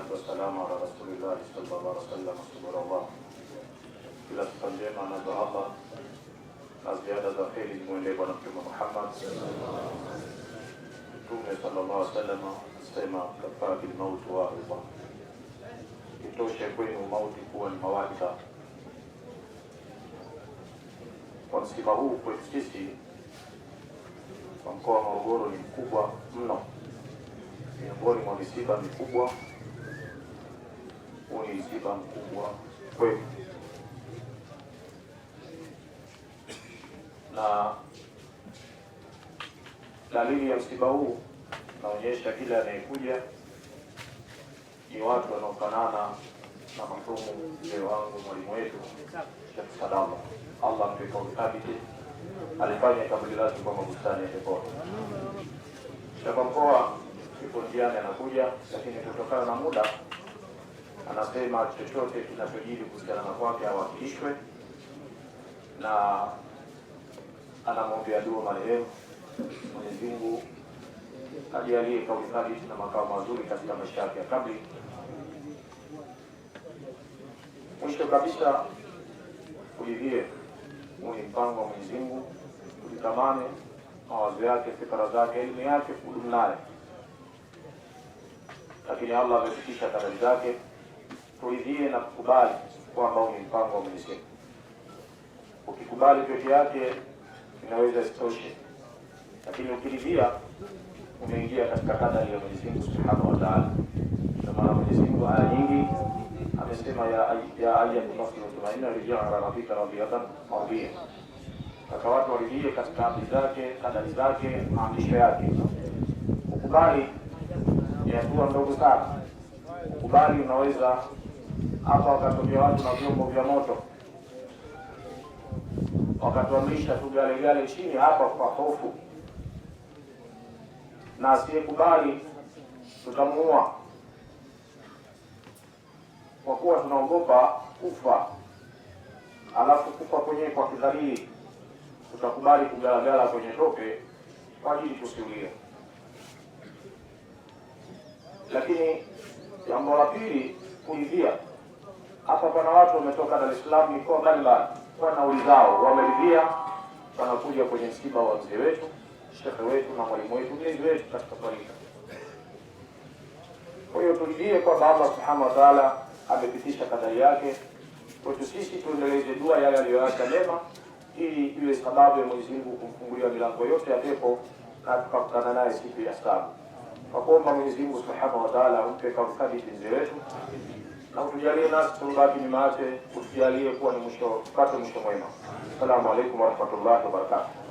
wassalatu wassalamu ala rasulillah sallallahu alaihi wasallam. Subhanallah, kila sifa njema na Allah na ziada za kheri zimwendee Bwana Mtume Muhammad. Mtume sallallahu alaihi wasallam asema kafara bil maut wa riba, itoshe kwenu mauti kuwa ni mawaidha. Kwa msiba huu kwetu sisi kwa mkoa wa Morogoro ni mkubwa mno, miongoni mwa misiba mikubwa. Huu ni msiba mkubwa kwetu, na dalili ya msiba huu naonyesha kila anayekuja ni watu wanaofanana na marhumu mzee wangu, mwalimu wetu Sheikh Salama, Allah mpe thabiti, alifanya kaburi lake kwa mabustani ya peponi. Sheikh mkoa yuko njiani anakuja, lakini kutokana na muda anasema chochote kinachojiri kuhusiana na kwake hawakilishwe, na anamwombea dua marehemu. Mwenyezi Mungu ajalie kauli thabiti na makao mazuri katika maisha yake ya kabri. Mwisho kabisa, kuridhie ni mpango wa Mwenyezi Mungu, kulitamani mawazo yake, fikra zake, elimu yake, kudumu naye, lakini Allah amefikisha kadari zake. Turidhie na kukubali kwamba ni mpango wa Mwenyezi Mungu. Ukikubali peke yake inaweza isitoshe, lakini ukiridhia umeingia katika kadari ya Mwenyezi Mungu Subhanahu wa Ta'ala. Kwa maana Mwenyezi Mungu aya nyingi amesema ya ayyuhan nafsu mutmainna irji'u ila rabbika radiyatan mardiyya. Kaka watu waridhie katika amri zake, kadari zake, maamrisho yake. Ukubali ni hatua ndogo sana. Ukubali unaweza hapa wakatokea watu na vyombo vya moto wakatuamrisha tugale chini hapa kwa hofu, na asiyekubali tutamuua kwa kuwa tunaogopa kufa, alafu kufa kwenyewe kwa kidhalili. Tutakubali kugalagala kwenye tope kwa ajili tusiulie. Lakini jambo la pili, kuridhia. Hapa pana watu wametoka Dar es Salaam, mikoa mbalimbali, kwa nauli zao wameridhia, wanakuja kwenye msiba wa mzee wetu, shekhe wetu na mwalimu wetu, mlezi wetu katika taifa. Kwa hiyo turidhie kwamba Allah Subhanahu wa Ta'ala amepitisha kadari yake. Kwetu sisi tuendeleze dua yale aliyoacha mema, ili iwe sababu ya Mwenyezi Mungu kumfungulia milango yote ya pepo na tukakutana naye siku ya Kiyama. Kwa kuomba Mwenyezi Mungu Subhanahu wa Ta'ala ampe kabisa mzee wetu, na utujalie nasi tubaki nyuma yake, utujalie kuwa ni mwisho, tupate mwisho mwema. Asalamu alaykum wa rahmatullahi wa barakatuh.